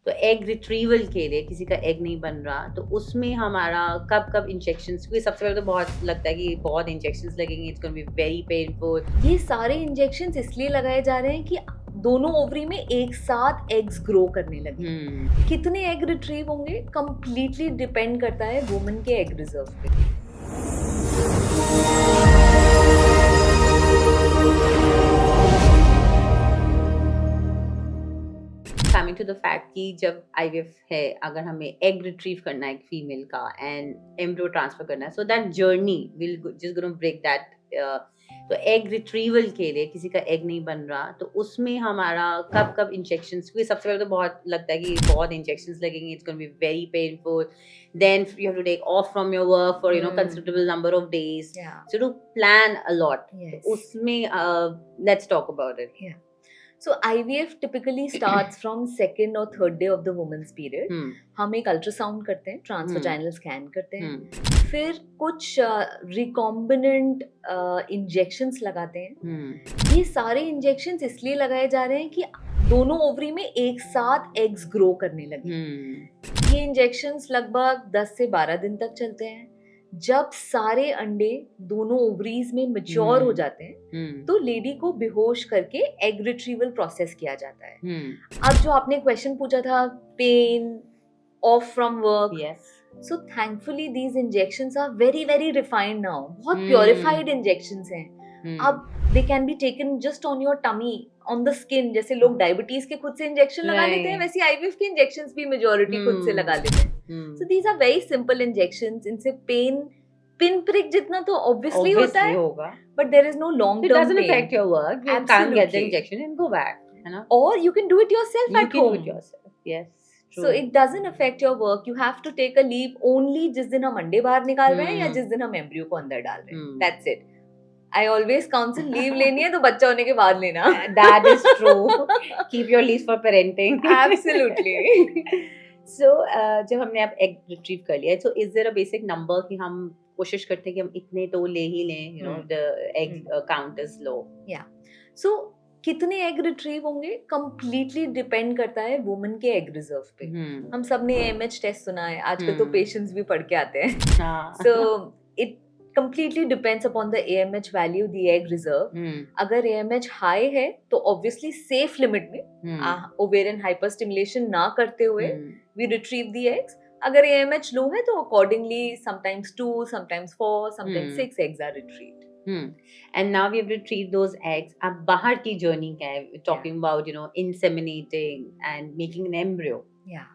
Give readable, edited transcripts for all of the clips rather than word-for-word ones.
तो egg retrieval के लिए किसी का एग नहीं बन रहा, तो उसमें हमारा कब इंजेक्शंस, क्योंकि सबसे पहले तो बहुत लगता है कि बहुत इंजेक्शंस लगेंगे, it's gonna be very painful. ये सारे इंजेक्शंस इसलिए लगाए जा रहे हैं कि दोनों ओवरी में एक साथ एग्स ग्रो करने लगे। कितने एग रिट्रीव होंगे कंप्लीटली डिपेंड करता है वुमन के एग रिजर्व पे। कमिंग टू द फैक्ट कि जब आईवीएफ है, अगर हमें एग रिट्रीव करना है एक फीमेल का एंड एम्ब्रियो ट्रांसफर करना है, so that journey will just gonna break that. तो एग रिट्रीवल के लिए किसी का एग नहीं बन रहा, तो उसमें हमारा कब इंजेक्शंस, क्योंकि सबसे पहले तो बहुत लगता है कि बहुत इंजेक्शंस लगेंगे, it's gonna be very painful, then you have to take off from your work for considerable number of days, so to plan a lot. उसमें let's talk about it. So IVF typically starts from second or third day of the woman's period. हम एक ultrasound करते हैं, transvaginal scan करते हैं, फिर कुछ recombinant injections लगाते हैं। ये सारे इंजेक्शंस इसलिए लगाए जा रहे हैं कि दोनों ओवरी में एक साथ एग्स ग्रो करने लगे। ये इंजेक्शंस लगभग 10 से 12 दिन तक चलते हैं। जब सारे अंडे दोनों ओवरीज में मैच्योर हो जाते हैं तो लेडी को बेहोश करके एग रिट्रीवल प्रोसेस किया जाता है। अब जो आपने क्वेश्चन पूछा था, pain, off from work, so thankfully these injections are very very refined now. बहुत प्योरिफाइड इंजेक्शंस हैं। अब they can be taken just on your tummy, on the skin. जैसे लोग डायबिटीज के खुद से इंजेक्शन लगा लेते हैं, वैसे आईवीएफ के इंजेक्शंस भी मेजॉरिटी खुद से लगा लेते हैं। So these are very simple injections. इनसे पिन prick जितना तो obviously होता है, but there is no long term pain. It doesn't affect your work. You can't get the injection and go back. You know? Or you can do it yourself at home. You can do it yourself. Yes. True. So it doesn't affect your work. You have to take a leave only जिस दिन हम अंडे बाहर निकाल रहे हैं या जिस दिन हम एम्ब्रियो को अंदर डाल रहे हैं. That's it. I always counsel leave लेनी है तो बच्चा होने के बाद लेना. That is true. Keep your leaves for parenting. Absolutely. So जब हमने अब एग रिट्रीव कर लिया, so is there a basic number कि हम कोशिश करते हैं कि हम इतने तो ले ही लें, you know, the egg count is low. Yeah. So कितने एग रिट्रीव होंगे कंप्लीटली डिपेंड करता है वुमन के एग रिजर्व पे। हम सब ने AMH टेस्ट सुना है, आजकल तो पेशेंट्स भी पढ़ के आते हैं। So it completely depends upon the AMH value, the egg reserve. अगर AMH high है तो obviously safe limit में ovarian hyperstimulation ना करते हुए we retrieve the eggs. अगर AMH low है तो accordingly sometimes 2, sometimes 4, sometimes 6 eggs are retrieved. And now we have retrieved those eggs. अब बाहर की journey क्या है? We're talking about, you know, inseminating and making an embryo. Yeah.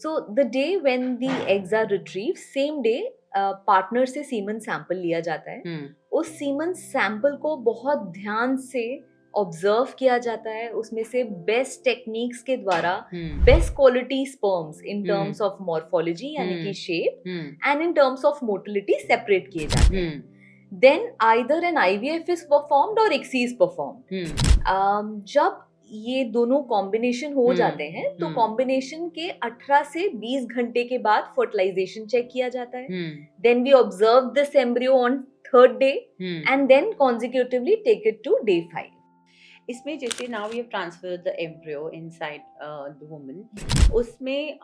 So the day when the eggs are retrieved, same day partner से semen sample लिया जाता है। उस सीमन सैंपल को बहुत ध्यान से ऑब्जर्व किया जाता है। उसमें से बेस्ट टेक्निक्स के द्वारा best quality sperms in terms of morphology यानी कि shape and in terms of motility separate किए जाते हैं। Then either an IVF is performed और ICSI इज परफॉर्म्ड। जब ये दोनों कॉम्बिनेशन हो जाते हैं तो कॉम्बिनेशन के 18 से 20 घंटे के बाद फर्टिलाइजेशन चेक किया जाता है। Then we observe this embryo on third day and then consecutively take it to day 5। इसमें जैसे now we have transferred the embryo inside the woman, उसमें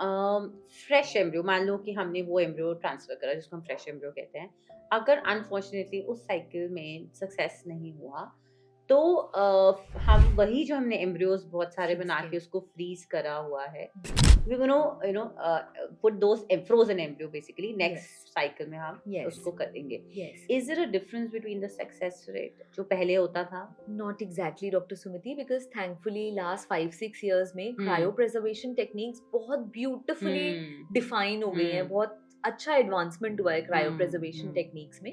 फ्रेश एम्ब्रियो, मान लो कि हमने वो एम्ब्रियो ट्रांसफर करा जिसको हम फ्रेश एम्ब्रियो कहते हैं, अगर अनफॉर्चुनेटली उस साइकिल में सक्सेस नहीं हुआ तो हम वही जो हमने एम्ब्रियोज बहुत सारे बना के उसको फ्रीज करा हुआ है, we're gonna you know put those frozen embryo basically next cycle में हम उसको करेंगे। Is there a difference between the success rate जो पहले होता था? Not exactly Dr. Sumiti, because thankfully last 5-6 years में cryopreservation techniques बहुत beautifully define हो गई हैं, बहुत अच्छा advancement हुआ है cryopreservation techniques में।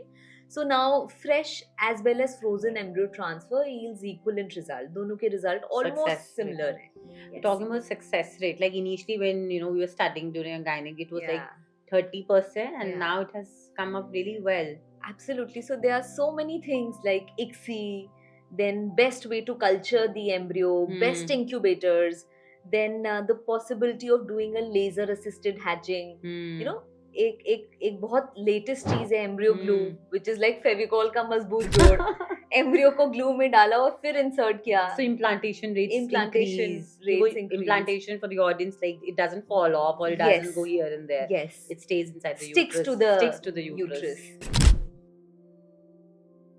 So now fresh as well as frozen embryo transfer yields equivalent result. दोनों के result almost similar हैं. Talking about success rate, like initially when you know we were studying during a gynec, it was like 30%, and now it has come up really well. Absolutely. So there are so many things like ICSI, then best way to culture the embryo, best incubators, then the possibility of doing a laser assisted hatching. You know, एक बहुत latest चीज है embryo glue, hmm. Which is like Fevicol का मजबूत जोड़। Embryo को glue में डाला और फिर इंसर्ट किया। So implantation rates Implantation increase. rates increase. Implantation for the audience, like it doesn't fall off or it Yes. doesn't go here and there. Yes. It stays inside the Sticks uterus. to the Sticks to the uterus. uterus.